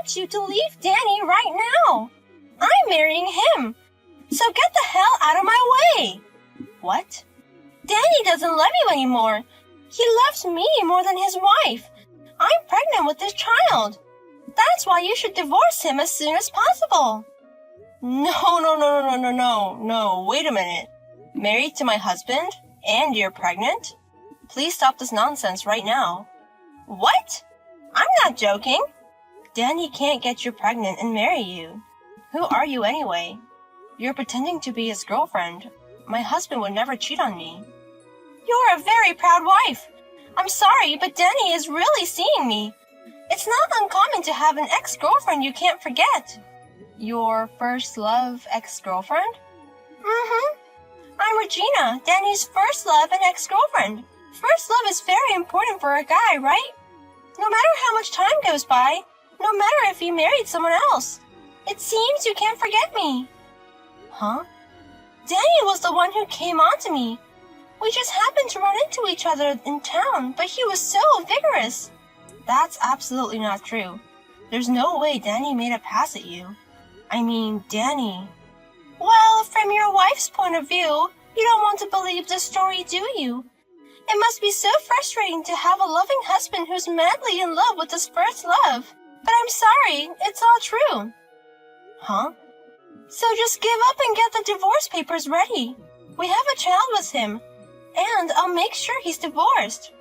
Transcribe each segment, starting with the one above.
want you to leave Danny right now. I'm marrying him. So get the hell out of my way. What? Danny doesn't love you anymore. He loves me more than his wife. I'm pregnant with this child. That's why you should divorce him as soon as possible. No, wait a minute. Married to my husband? And you're pregnant? Please stop this nonsense right now. What? I'm not joking. Danny can't get you pregnant and marry you. Who are you anyway? You're pretending to be his girlfriend. My husband would never cheat on me. You're a very proud wife. I'm sorry, but Danny is really seeing me. It's not uncommon to have an ex-girlfriend you can't forget. Your first love ex-girlfriend? I'm Regina, Danny's first love and ex-girlfriend. First love is very important for a guy, right? No matter how much time goes by, no matter if you married someone else, it seems you can't forget me. Huh? Danny was the one who came on to me. We just happened to run into each other in town, but he was so vigorous. That's absolutely not true. There's no way Danny made a pass at you. I mean, Danny. Well, from your wife's point of view, you don't want to believe this story, do you? It must be so frustrating to have a loving husband who's madly in love with his first love. But I'm sorry, it's all true. Huh? So just give up and get the divorce papers ready. We have a child with him, and I'll make sure he's divorced.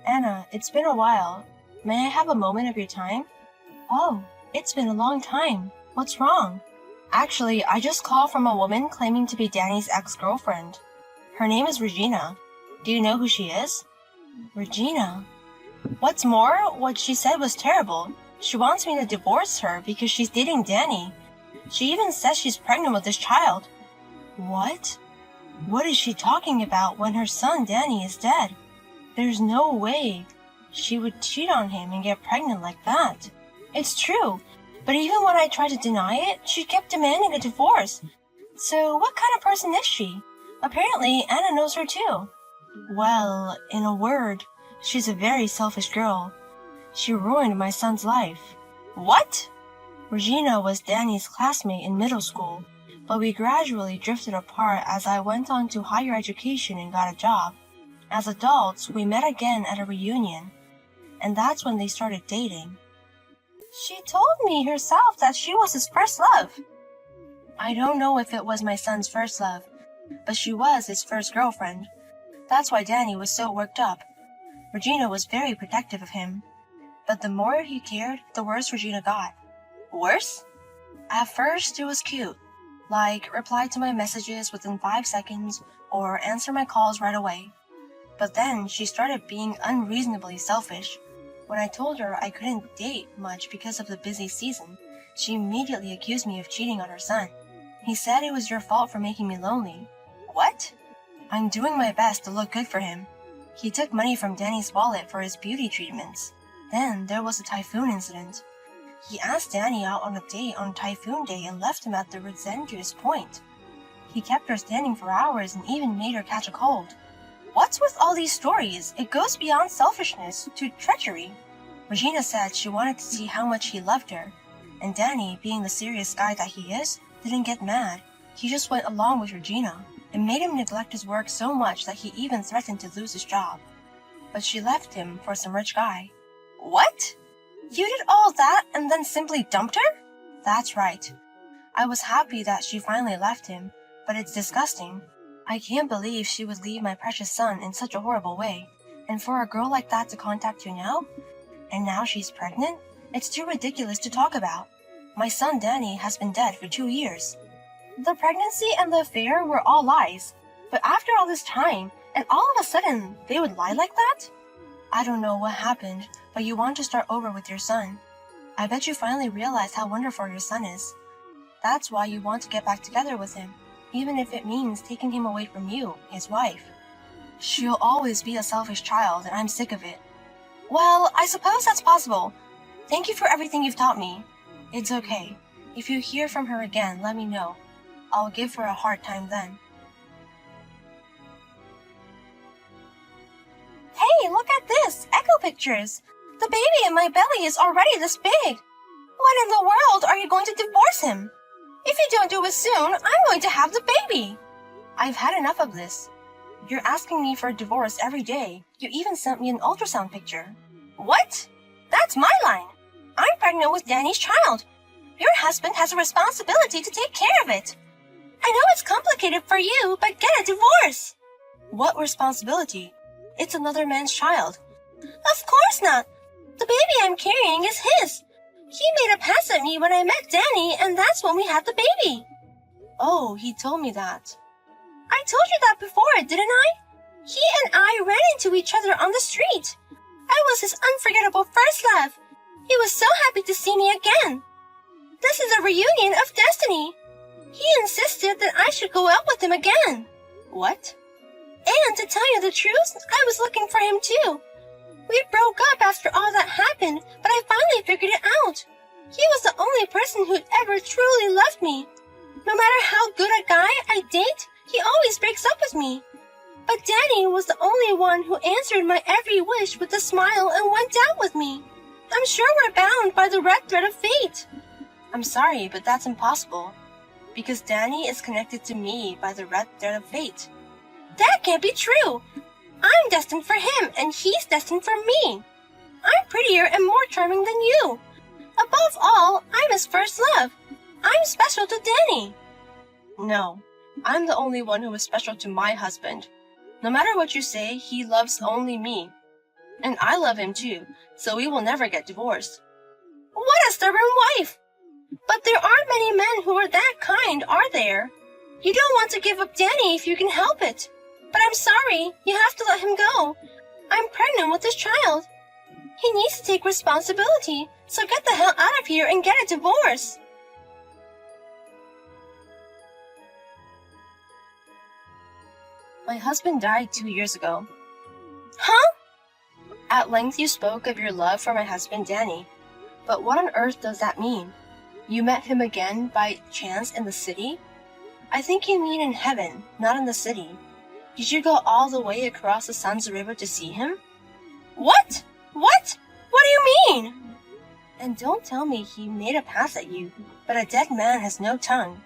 Anna, it's been a while. May I have a moment of your time? Oh, it's been a long time. What's wrong? Actually, I just called from a woman claiming to be Danny's ex-girlfriend. Her name is Regina. Do you know who she is? Regina. What's more, what she said was terrible. She wants me to divorce her because she's dating Danny. She even says she's pregnant with this child. What? What is she talking about when her son Danny is dead? There's no way she would cheat on him and get pregnant like that. It's true, but even when I tried to deny it, she kept demanding a divorce. So what kind of person is she? Apparently, Anna knows her too. Well, in a word, she's a very selfish girl. She ruined my son's life. What? Regina was Danny's classmate in middle school, but we gradually drifted apart as I went on to higher education and got a job. As adults, we met again at a reunion, and that's when they started dating. She told me herself that she was his first love. I don't know if it was my son's first love, but she was his first girlfriend. That's why Danny was so worked up. Regina was very protective of him, but the more he cared, the worse Regina got. Worse? At first, it was cute, like reply to my messages within 5 seconds or answer my calls right away. But then she started being unreasonably selfish. When I told her I couldn't date much because of the busy season, she immediately accused me of cheating on her son. He said it was your fault for making me lonely. What? I'm doing my best to look good for him. He took money from Danny's wallet for his beauty treatments. Then there was a typhoon incident. He asked Danny out on a date on Typhoon Day and left him at the Resendius Point. He kept her standing for hours and even made her catch a cold. What's with all these stories? It goes beyond selfishness to treachery. Regina said she wanted to see how much he loved her, and Danny, being the serious guy that he is, didn't get mad. He just went along with Regina. It made him neglect his work so much that he even threatened to lose his job. But she left him for some rich guy. What? You did all that and then simply dumped her? That's right. I was happy that she finally left him, but it's disgusting. I can't believe she would leave my precious son in such a horrible way. And for a girl like that to contact you now? And now she's pregnant? It's too ridiculous to talk about. My son Danny has been dead for 2 years. The pregnancy and the affair were all lies. But after all this time, and all of a sudden, they would lie like that? I don't know what happened, but you want to start over with your son. I bet you finally realize how wonderful your son is. That's why you want to get back together with him, even if it means taking him away from you, his wife. She'll always be a selfish child, and I'm sick of it. Well, I suppose that's possible. Thank you for everything you've taught me. It's okay. If you hear from her again, let me know. I'll give her a hard time then. Hey, look at pictures. The baby in my belly is already this big. When in the world are you going to divorce him? If you don't do it soon, I'm going to have the baby. I've had enough of this. You're asking me for a divorce every day. You even sent me an ultrasound picture. What? That's my line. I'm pregnant with Danny's child. Your husband has a responsibility to take care of it. I know it's complicated for you, but get a divorce. What responsibility? It's another man's child. Of course not. The baby I'm carrying is his. He made a pass at me when I met Danny, and that's when we had the baby. Oh, he told me that. I told you that before, didn't I? He and I ran into each other on the street. I was his unforgettable first love. He was so happy to see me again. This is a reunion of destiny. He insisted that I should go out with him again. What? And to tell you the truth, I was looking for him too. We broke up after all that happened, but I finally figured it out. He was the only person who'd ever truly loved me. No matter how good a guy I date, he always breaks up with me. But Danny was the only one who answered my every wish with a smile and went out with me. I'm sure we're bound by the red thread of fate. I'm sorry, but that's impossible. Because Danny is connected to me by the red thread of fate. That can't be true. I'm destined for him, and he's destined for me. I'm prettier and more charming than you. Above all, I'm his first love. I'm special to Danny. No, I'm the only one who is special to my husband. No matter what you say, he loves only me. And I love him too, so we will never get divorced. What a stubborn wife! But there aren't many men who are that kind, are there? You don't want to give up Danny if you can help it. But I'm sorry, you have to let him go. I'm pregnant with this child. He needs to take responsibility, so get the hell out of here and get a divorce. My husband died 2 years ago. Huh? At length you spoke of your love for my husband Danny. But what on earth does that mean? You met him again by chance in the city? I think you mean in heaven, not in the city. Did you go all the way across the Sun's River to see him? What? What? What do you mean? And don't tell me he made a pass at you, but a dead man has no tongue.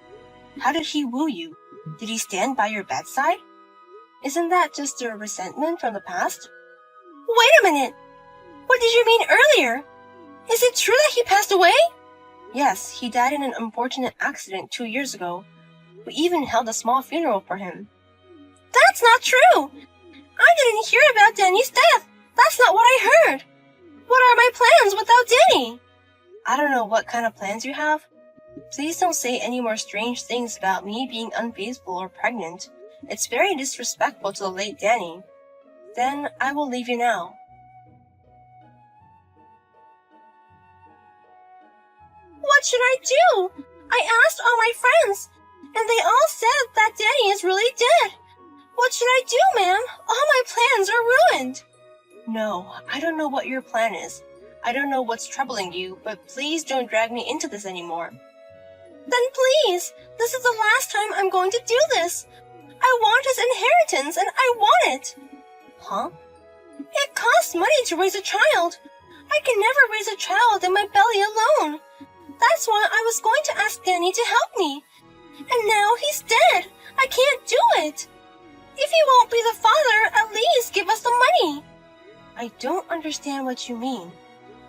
How did he woo you? Did he stand by your bedside? Isn't that just a resentment from the past? Wait a minute! What did you mean earlier? Is it true that he passed away? Yes, he died in an unfortunate accident 2 years ago. We even held a small funeral for him. That's not true! I didn't hear about Danny's death. That's not what I heard. What are my plans without Danny? I don't know what kind of plans you have. Please don't say any more strange things about me being unfaithful or pregnant. It's very disrespectful to the late Danny. Then I will leave you now. What should I do? I asked all my friends, and they all said that Danny is really dead. What should I do, ma'am? All my plans are ruined. No, I don't know what your plan is. I don't know what's troubling you, but please don't drag me into this anymore. Then please, this is the last time I'm going to do this. I want his inheritance, and I want it. Huh? It costs money to raise a child. I can never raise a child in my belly alone. That's why I was going to ask Danny to help me. And now he's dead. I can't do it. If he won't be the father, at least give us the money. I don't understand what you mean.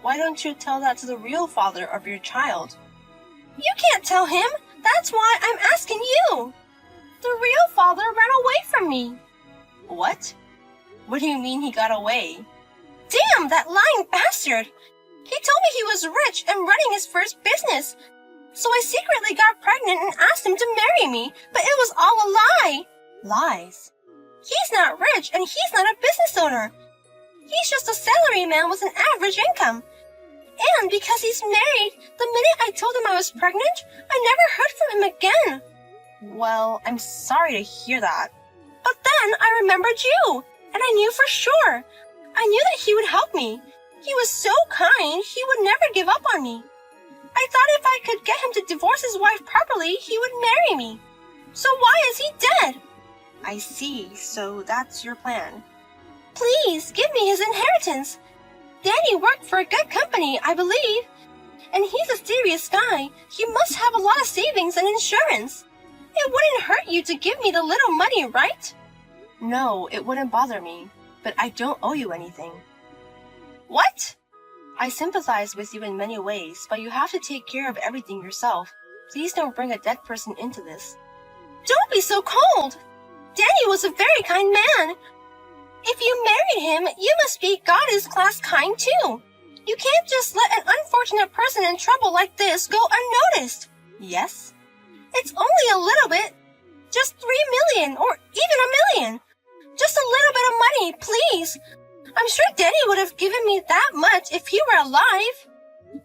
Why don't you tell that to the real father of your child? You can't tell him. That's why I'm asking you. The real father ran away from me. What? What do you mean he got away? Damn, that lying bastard! He told me he was rich and running his first business. So I secretly got pregnant and asked him to marry me, but it was all a lie. Lies? He's not rich and he's not a business owner. He's just a salaryman with an average income. And because he's married, the minute I told him I was pregnant, I never heard from him again. Well, I'm sorry to hear that. But then I remembered you, and I knew for sure. I knew that he would help me. He was so kind, he would never give up on me. I thought if I could get him to divorce his wife properly, he would marry me. So why is he dead? I see, so that's your plan. Please, give me his inheritance. Danny worked for a good company, I believe. And he's a serious guy. He must have a lot of savings and insurance. It wouldn't hurt you to give me the little money, right? No, it wouldn't bother me. But I don't owe you anything. What? I sympathize with you in many ways, but you have to take care of everything yourself. Please don't bring a dead person into this. Don't be so cold! Danny was a very kind man. If you married him, you must be goddess-class kind too. You can't just let an unfortunate person in trouble like this go unnoticed. Yes? It's only a little bit. Just 3 million, or even 1 million. Just a little bit of money, please. I'm sure Danny would have given me that much if he were alive.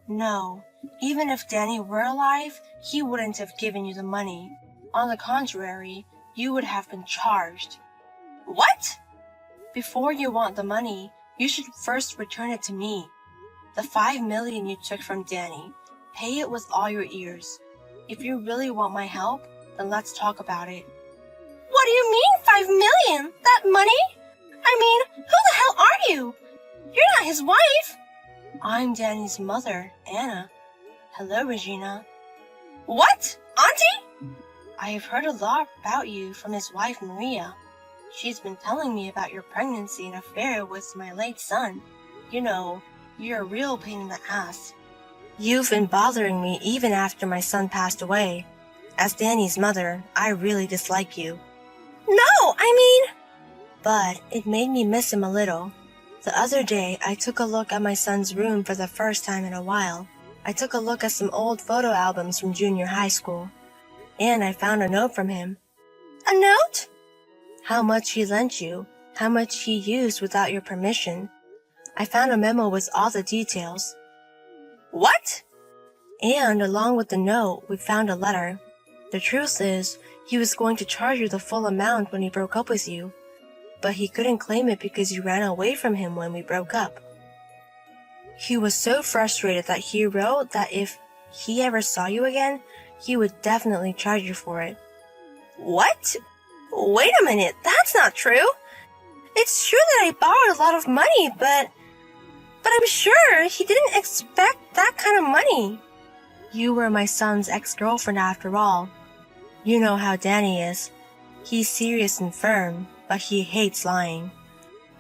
No, even if Danny were alive, he wouldn't have given you the money. On the contrary, you would have been charged. What? Before you want the money, you should first return it to me. The 5 million you took from Danny, pay it with all your ears. If you really want my help, then let's talk about it. What do you mean 5 million? That money? I mean, who the hell are you? You're not his wife. I'm Danny's mother, Anna. Hello, Regina. What? Auntie? I have heard a lot about you from his wife, Maria. She's been telling me about your pregnancy and affair with my late son. You know, you're a real pain in the ass. You've been bothering me even after my son passed away. As Danny's mother, I really dislike you. No, I mean... But it made me miss him a little. The other day, I took a look at my son's room for the first time in a while. I took a look at some old photo albums from junior high school. And I found a note from him. A note? How much he lent you, how much he used without your permission. I found a memo with all the details. What? And along with the note, we found a letter. The truth is, he was going to charge you the full amount when he broke up with you. But he couldn't claim it because you ran away from him when we broke up. He was so frustrated that he wrote that if he ever saw you again, he would definitely charge you for it. What? Wait a minute, that's not true. It's true that I borrowed a lot of money, but I'm sure he didn't expect that kind of money. You were my son's ex-girlfriend after all. You know how Danny is. He's serious and firm, but he hates lying.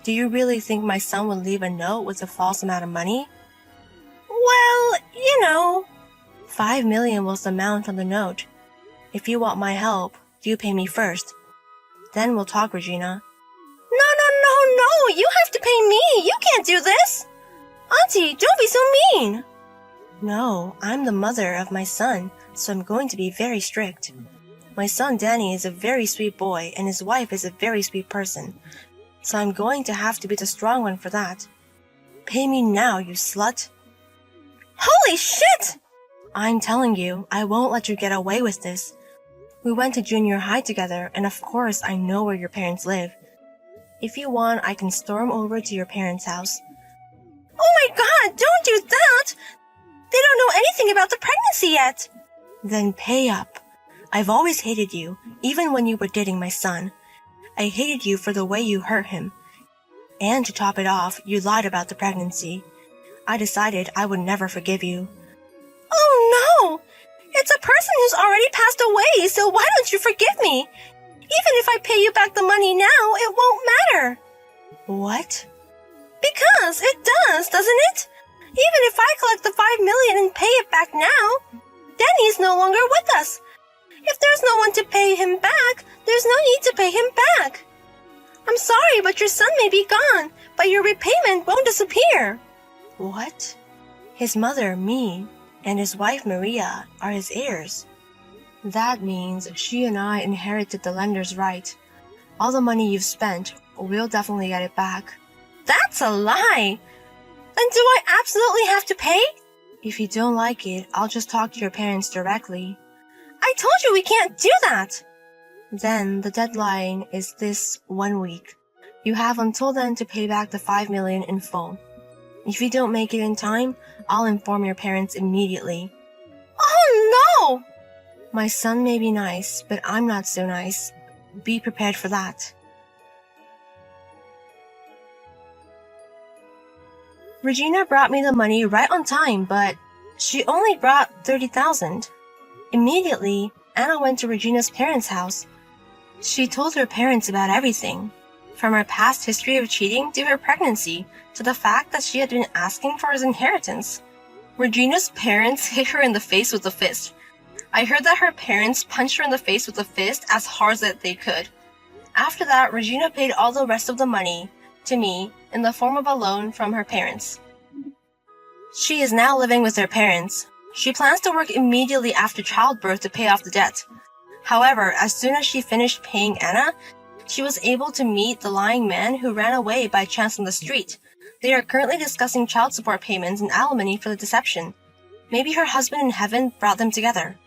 Do you really think my son would leave a note with a false amount of money? Well, you know. 5 million was the amount on the note. If you want my help, you pay me first. Then we'll talk, Regina. No, you have to pay me. You can't do this. Auntie, don't be so mean. No, I'm the mother of my son, so I'm going to be very strict. My son Danny is a very sweet boy, and his wife is a very sweet person, so I'm going to have to be the strong one for that. Pay me now, you slut. Holy shit! I'm telling you, I won't let you get away with this. We went to junior high together, and of course I know where your parents live. If you want, I can storm over to your parents' house. Oh my god, don't do that! They don't know anything about the pregnancy yet. Then pay up. I've always hated you, even when you were dating my son. I hated you for the way you hurt him. And to top it off, you lied about the pregnancy. I decided I would never forgive you. Oh no! It's a person who's already passed away, so why don't you forgive me? Even if I pay you back the money now, it won't matter. What? Because it does, doesn't it? Even if I collect the 5 million and pay it back now, Danny's no longer with us. If there's no one to pay him back, there's no need to pay him back. I'm sorry, but your son may be gone, but your repayment won't disappear. What? His mother, me, and his wife, Maria, are his heirs. That means she and I inherited the lender's right. All the money you've spent, we'll definitely get it back. That's a lie! Then do I absolutely have to pay? If you don't like it, I'll just talk to your parents directly. I told you we can't do that! Then the deadline is this 1 week. You have until then to pay back the 5 million in full. If you don't make it in time, I'll inform your parents immediately. Oh no! My son may be nice, but I'm not so nice. Be prepared for that. Regina brought me the money right on time, but she only brought 30,000. Immediately, Anna went to Regina's parents' house. She told her parents about everything, from her past history of cheating to her pregnancy, to the fact that she had been asking for his inheritance. Regina's parents hit her in the face with a fist. I heard that her parents punched her in the face with a fist as hard as they could. After that, Regina paid all the rest of the money to me in the form of a loan from her parents. She is now living with her parents. She plans to work immediately after childbirth to pay off the debt. However, as soon as she finished paying Anna, she was able to meet the lying man who ran away by chance on the street. They are currently discussing child support payments and alimony for the deception. Maybe her husband in heaven brought them together.